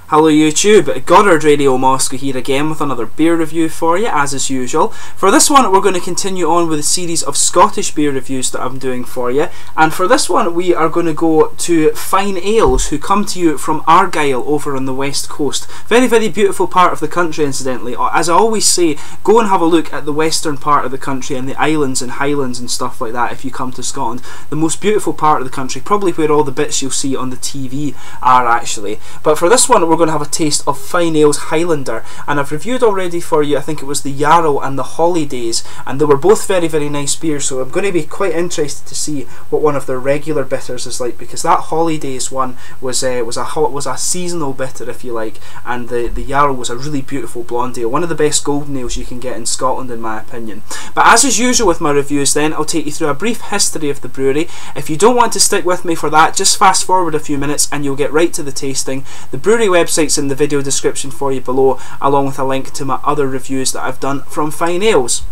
Hello YouTube, Goddard Radio Moscow here again with another beer review for you, as is usual. For this one we're going to continue on with a series of Scottish beer reviews that I'm doing for you, and for this one we are going to go to Fyne Ales, who come to you from Argyll over on the west coast. Very, very beautiful part of the country, incidentally. As I always say, go and have a look at the western part of the country and the islands and highlands and stuff like that if you come to Scotland. The most beautiful part of the country, probably where all the bits you'll see on the TV are actually. But for this one we're going to have a taste of Fyne Ales Highlander, and I've reviewed already for you, I think it was the Yarrow and the Holidays, and they were both very, very nice beers, so I'm going to be quite interested to see what one of their regular bitters is like, because that Holidays one was a seasonal bitter, if you like, and the Yarrow was a really beautiful blonde ale, one of the best golden ales you can get in Scotland in my opinion. But as is usual with my reviews then, I'll take you through a brief history of the brewery. If you don't want to stick with me for that, just fast forward a few minutes and you'll get right to the tasting. The brewery website's in the video description for you below, along with a link to my other reviews that I've done from Fyne Ales.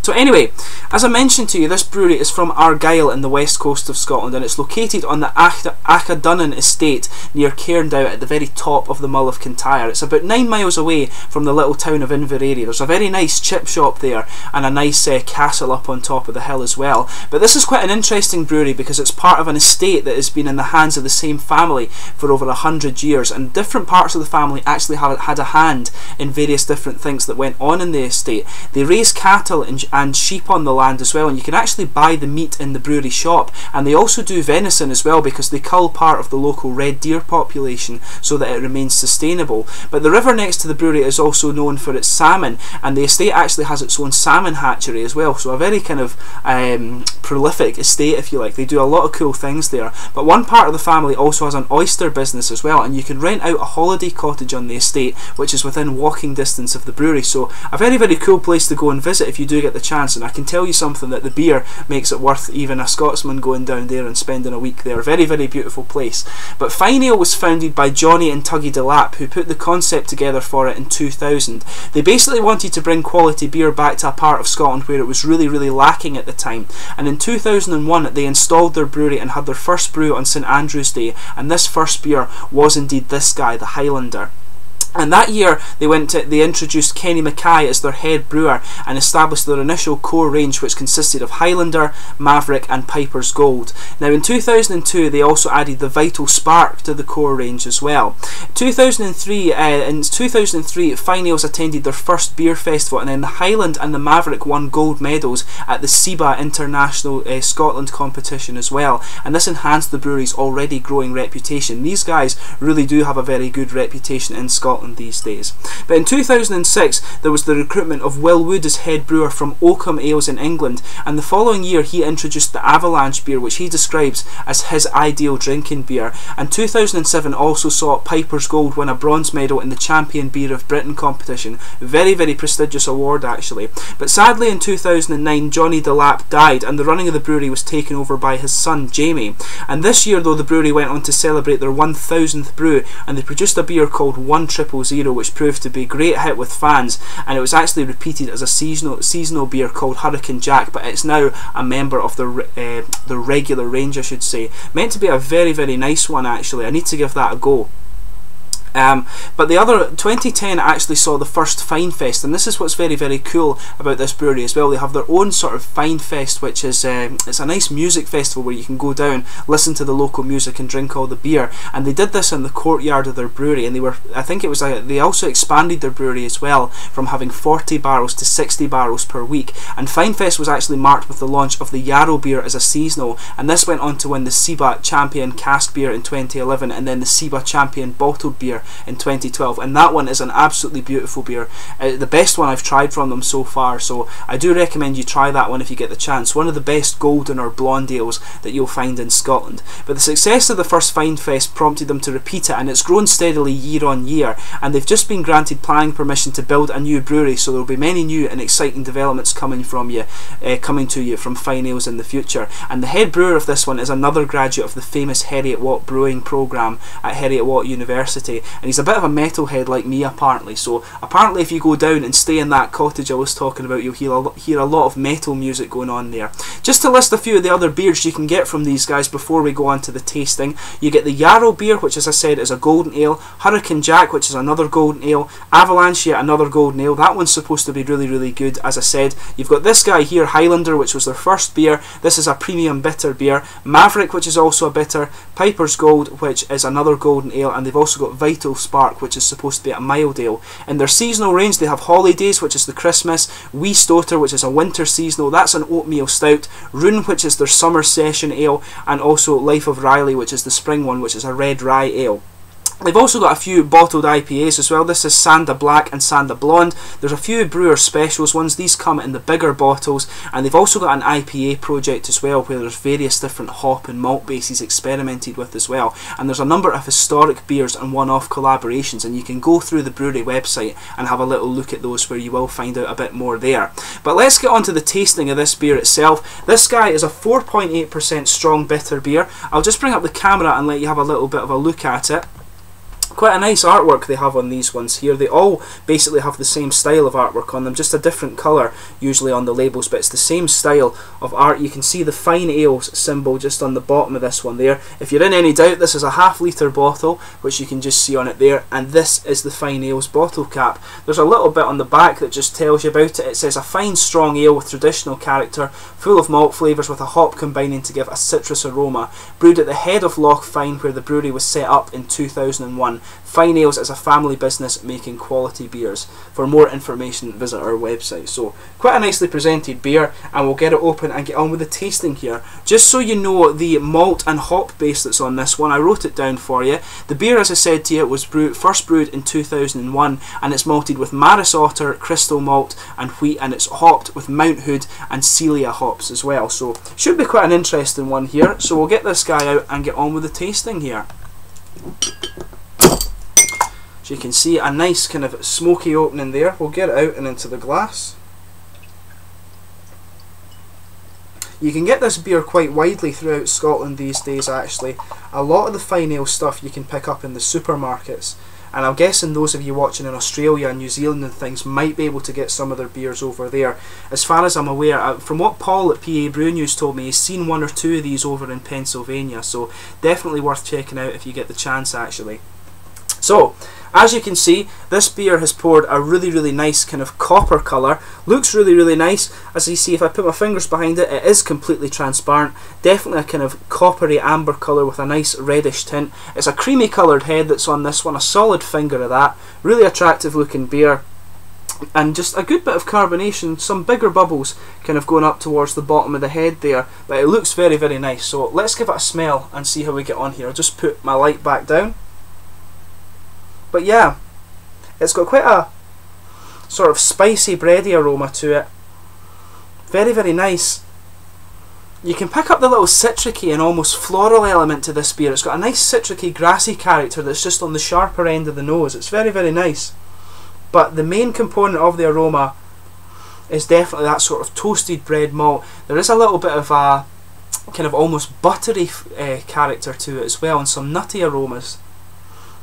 So anyway, as I mentioned to you, this brewery is from Argyll in the west coast of Scotland, and it's located on the Hghlander estate near Cairndow at the very top of the Mull of Kintyre. It's about 9 miles away from the little town of Inveraray. There's a very nice chip shop there and a nice castle up on top of the hill as well. But this is quite an interesting brewery because it's part of an estate that has been in the hands of the same family for over 100 years, and different parts of the family actually had a hand in various different things that went on in the estate. They raise cattle and sheep on the land as well, and you can actually buy the meat in the brewery shop, and they also do venison as well because they cull part of the local red deer population so that it remains sustainable. But the river next to the brewery is also known for its salmon, and the estate actually has its own salmon hatchery as well, so a very kind of prolific estate, if you like. They do a lot of cool things there. But one part of the family also has an oyster business as well, and you can rent out a holiday cottage on the estate which is within walking distance of the brewery, so a very, very cool place to go and visit if you do get the chance. And I can tell you something, that the beer makes it worth even a Scotsman going down there and spending a week there. Very, very beautiful place. But Fyne Ale was founded by Johnny and Tuggy Delap, who put the concept together for it in 2000. They basically wanted to bring quality beer back to a part of Scotland where it was really, really lacking at the time, and in 2001 they installed their brewery and had their first brew on St Andrew's Day, and this first beer was indeed this guy, the Highlander. And that year they introduced Kenny Mackay as their head brewer and established their initial core range, which consisted of Highlander, Maverick and Piper's Gold. Now in 2002 they also added the Vital Spark to the core range as well. In 2003 Fyne Ales attended their first beer festival, and then the Highland and the Maverick won gold medals at the SBM International Scotland competition as well, and this enhanced the brewery's already growing reputation. These guys really do have a very good reputation in Scotland these days. But in 2006 there was the recruitment of Will Wood as head brewer from Oakham Ales in England, and the following year he introduced the Avalanche beer, which he describes as his ideal drinking beer. And 2007 also saw Piper's Gold win a bronze medal in the Champion Beer of Britain competition. Very, very prestigious award actually. But sadly in 2009 Johnny Delap died, and the running of the brewery was taken over by his son Jamie. And this year though, the brewery went on to celebrate their 1000th brew, and they produced a beer called 100, which proved to be a great hit with fans, and it was actually repeated as a seasonal beer called Hurricane Jack, but it's now a member of the regular range, I should say. Meant to be a very, very nice one actually. I need to give that a go. But the other 2010 actually saw the first Fyne Fest, and this is what's very, very cool about this brewery as well. They have their own sort of Fyne Fest, which is it's a nice music festival where you can go down, listen to the local music and drink all the beer. And they did this in the courtyard of their brewery, and they also expanded their brewery as well from having 40 barrels to 60 barrels per week. And Fyne Fest was actually marked with the launch of the Yarrow beer as a seasonal, and this went on to win the SBM Champion Cask beer in 2011, and then the SBM Champion Bottled beer in 2012, and that one is an absolutely beautiful beer, the best one I've tried from them so far, so I do recommend you try that one if you get the chance. One of the best golden or blonde ales that you'll find in Scotland. But the success of the first Fyne Fest prompted them to repeat it, and it's grown steadily year on year, and they've just been granted planning permission to build a new brewery, so there will be many new and exciting developments coming to you from Fyne Ales in the future. And the head brewer of this one is another graduate of the famous Heriot Watt brewing programme at Heriot Watt University, and he's a bit of a metalhead like me apparently. So apparently if you go down and stay in that cottage I was talking about, you'll hear a lot of metal music going on there. Just to list a few of the other beers you can get from these guys before we go on to the tasting. You get the Yarrow beer, which as I said is a golden ale, Hurricane Jack, which is another golden ale, Avalanche, yet another golden ale. That one's supposed to be really, really good. As I said, you've got this guy here, Highlander, which was their first beer. This is a premium bitter beer. Maverick, which is also a bitter. Piper's Gold, which is another golden ale, and they've also got Vital Spark, which is supposed to be a mild ale. In their seasonal range they have Holidays, which is the Christmas, Wee Stoter, which is a winter seasonal, that's an oatmeal stout, Rune, which is their summer session ale, and also Life of Riley, which is the spring one, which is a red rye ale. They've also got a few bottled IPAs as well. This is Sanda Black and Sanda Blonde. There's a few brewer specials ones. These come in the bigger bottles, and they've also got an IPA project as well where there's various different hop and malt bases experimented with as well. And there's a number of historic beers and one-off collaborations, and you can go through the brewery website and have a little look at those where you will find out a bit more there. But let's get on to the tasting of this beer itself. This guy is a 4.8% strong bitter beer. I'll just bring up the camera and let you have a little bit of a look at it. Quite a nice artwork they have on these ones here. They all basically have the same style of artwork on them, just a different colour usually on the labels, but it's the same style of art. You can see the Fyne Ales symbol just on the bottom of this one there. If you're in any doubt, this is a half-litre bottle, which you can just see on it there, and this is the Fyne Ales bottle cap. There's a little bit on the back that just tells you about it. It says a fine strong ale with traditional character, full of malt flavours with a hop combining to give a citrus aroma, brewed at the head of Loch Fyne where the brewery was set up in 2001. Fyne Ales is a family business making quality beers. For more information visit our website. So quite a nicely presented beer, and we'll get it open and get on with the tasting here. Just so you know the malt and hop base that's on this one, I wrote it down for you. The beer, as I said to you, was first brewed in 2001, and it's malted with Maris Otter, crystal malt and wheat, and it's hopped with Mount Hood and Celia hops as well. So should be quite an interesting one here. So we'll get this guy out and get on with the tasting here. So you can see a nice kind of smoky opening there. We'll get it out and into the glass. You can get this beer quite widely throughout Scotland these days actually. A lot of the Fyne Ale stuff you can pick up in the supermarkets. And I'm guessing those of you watching in Australia and New Zealand and things might be able to get some of their beers over there. As far as I'm aware, from what Paul at PA Brew News told me, he's seen one or two of these over in Pennsylvania. So definitely worth checking out if you get the chance actually. So, as you can see, this beer has poured a really, really nice kind of copper colour. Looks really, really nice. As you see, if I put my fingers behind it, it is completely transparent. Definitely a kind of coppery amber colour with a nice reddish tint. It's a creamy coloured head that's on this one, a solid finger of that. Really attractive looking beer. And just a good bit of carbonation, some bigger bubbles kind of going up towards the bottom of the head there. But it looks very, very nice. So let's give it a smell and see how we get on here. I'll just put my light back down. But yeah, it's got quite a sort of spicy bready aroma to it. Very, very nice. You can pick up the little citricy and almost floral element to this beer. It's got a nice citricy, grassy character that's just on the sharper end of the nose. It's very, very nice. But the main component of the aroma is definitely that sort of toasted bread malt. There is a little bit of a kind of almost buttery character to it as well, and some nutty aromas.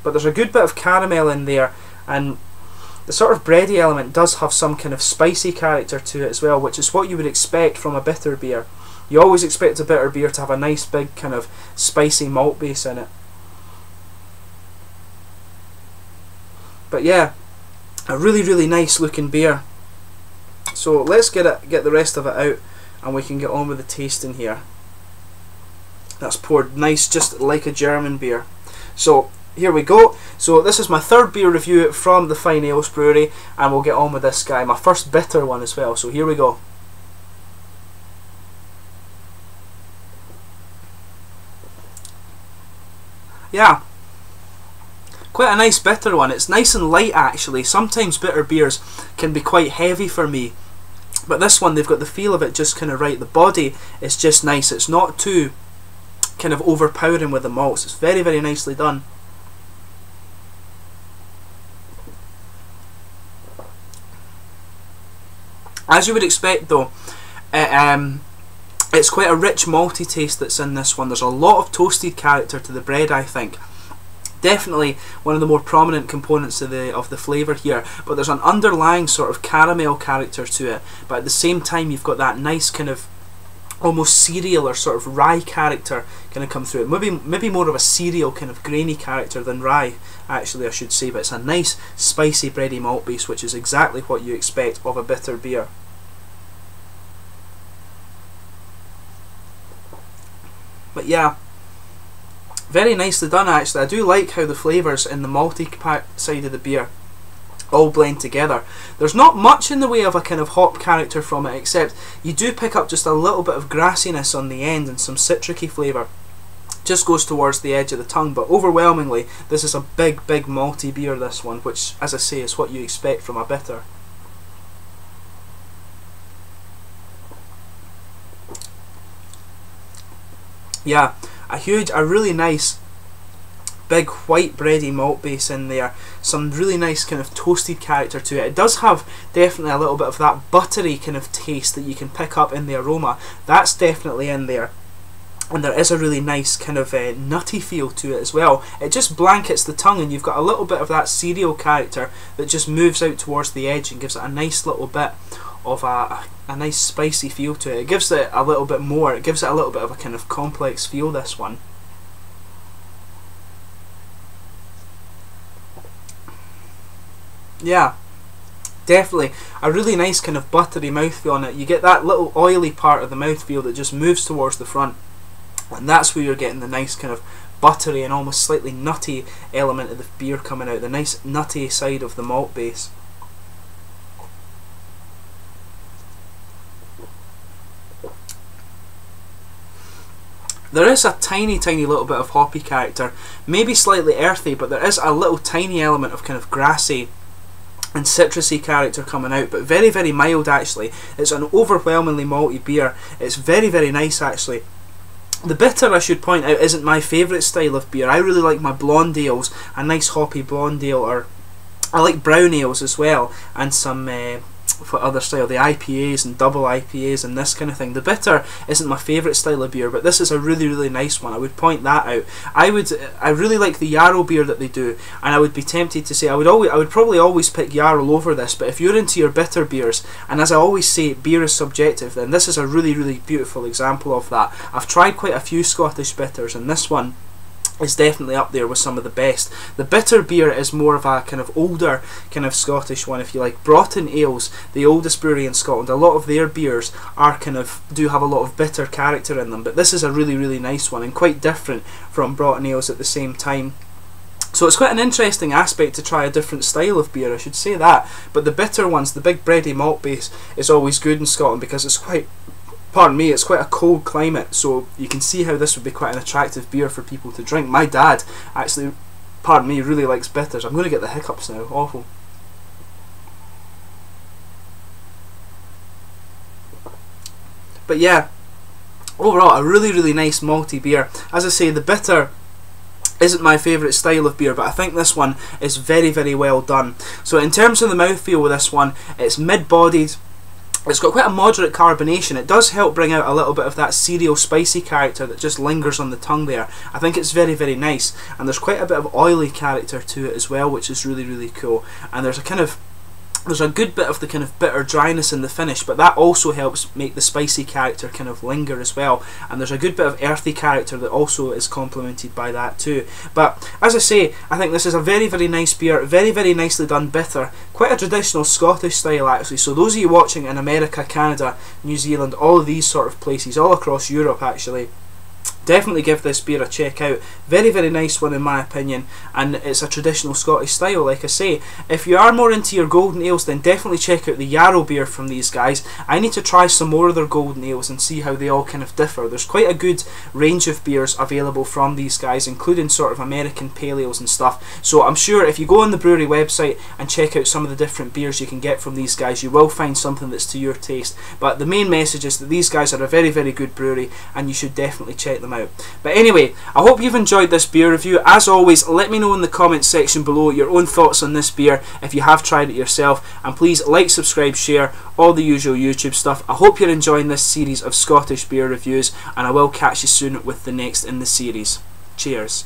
But there's a good bit of caramel in there, and the sort of bready element does have some kind of spicy character to it as well, which is what you would expect from a bitter beer. You always expect a bitter beer to have a nice big kind of spicy malt base in it. But yeah, a really, really nice looking beer. So let's get the rest of it out and we can get on with the tasting here. That's poured nice, just like a German beer. So here we go. So this is my third beer review from the Fyne Ales Brewery, and we'll get on with this guy, my first bitter one as well. So here we go. Yeah, quite a nice bitter one. It's nice and light actually. Sometimes bitter beers can be quite heavy for me, but this one, they've got the feel of it just kind of right. The body is just nice. It's not too kind of overpowering with the malts. It's very, very nicely done. As you would expect though, it's quite a rich malty taste that's in this one. There's a lot of toasted character to the bread, I think. Definitely one of the more prominent components of the flavour here, but there's an underlying sort of caramel character to it, but at the same time you've got that nice kind of almost cereal or sort of rye character kind of come through it. Maybe more of a cereal kind of grainy character than rye, actually, I should say, but it's a nice spicy bready malt base, which is exactly what you expect of a bitter beer. But yeah, very nicely done actually. I do like how the flavours in the malty side of the beer all blend together. There's not much in the way of a kind of hop character from it, except you do pick up just a little bit of grassiness on the end and some citricy flavour. Just goes towards the edge of the tongue, but overwhelmingly this is a big malty beer, this one, which, as I say, is what you expect from a bitter. Yeah, a really nice big white bready malt base in there, some really nice kind of toasted character to it. It does have definitely a little bit of that buttery kind of taste that you can pick up in the aroma. That's definitely in there, and there is a really nice kind of nutty feel to it as well. It just blankets the tongue, and you've got a little bit of that cereal character that just moves out towards the edge and gives it a nice little bit of a nice spicy feel to it. It gives it a little bit more, it gives it a little bit of a kind of complex feel, this one. Yeah, definitely a really nice kind of buttery mouthfeel on it. You get that little oily part of the mouthfeel that just moves towards the front, and that's where you're getting the nice kind of buttery and almost slightly nutty element of the beer coming out, the nice nutty side of the malt base. There is a tiny little bit of hoppy character, maybe slightly earthy, but there is a little tiny element of kind of grassy and citrusy character coming out, but very mild actually. It's an overwhelmingly malty beer. It's very nice actually. The bitter, I should point out, isn't my favourite style of beer. I really like my blonde ales, a nice hoppy blonde ale, or I like brown ales as well, and some for other style, the IPAs and double IPAs and this kind of thing. The bitter isn't my favourite style of beer, but this is a really nice one. I would point that out. I really like the Yarrow beer that they do, and I would be tempted to say I would probably always pick Yarrow over this, but if you're into your bitter beers, and as I always say, beer is subjective, then this is a really beautiful example of that. I've tried quite a few Scottish bitters, and this one is definitely up there with some of the best. The bitter beer is more of a kind of older kind of Scottish one, if you like. Broughton Ales, the oldest brewery in Scotland, a lot of their beers are do have a lot of bitter character in them, but this is a really nice one and quite different from Broughton Ales at the same time. So it's quite an interesting aspect to try a different style of beer, I should say that. But the bitter ones, the big bready malt base, is always good in Scotland because it's quite, pardon me, it's quite a cold climate, so you can see how this would be quite an attractive beer for people to drink. My dad actually, pardon me, really likes bitters. I'm going to get the hiccups now, awful. But yeah, overall a really nice malty beer. As I say, the bitter isn't my favourite style of beer, but I think this one is very well done. So in terms of the mouthfeel with this one, it's mid-bodied. It's got quite a moderate carbonation. It does help bring out a little bit of that cereal spicy character that just lingers on the tongue there. I think it's very nice, and there's quite a bit of oily character to it as well, which is really cool. And there's a good bit of the kind of bitter dryness in the finish, but that also helps make the spicy character kind of linger as well. And there's a good bit of earthy character that also is complemented by that too. But as I say, I think this is a very nice beer, very nicely done bitter, quite a traditional Scottish style actually. So those of you watching in America, Canada, New Zealand, all of these sort of places, all across Europe actually, definitely give this beer a check out. Very nice one in my opinion, and it's a traditional Scottish style, like I say. If you are more into your golden ales, then definitely check out the Yarrow beer from these guys. I need to try some more of their golden ales and see how they all kind of differ. There's quite a good range of beers available from these guys, including sort of American pale ales and stuff. So I'm sure if you go on the brewery website and check out some of the different beers you can get from these guys, you will find something that's to your taste. But the main message is that these guys are a very good brewery, and you should definitely check them out. But anyway, I hope you've enjoyed this beer review. As always, let me know in the comments section below your own thoughts on this beer if you have tried it yourself, and please like, subscribe, share, all the usual YouTube stuff. I hope you're enjoying this series of Scottish beer reviews, and I will catch you soon with the next in the series. Cheers.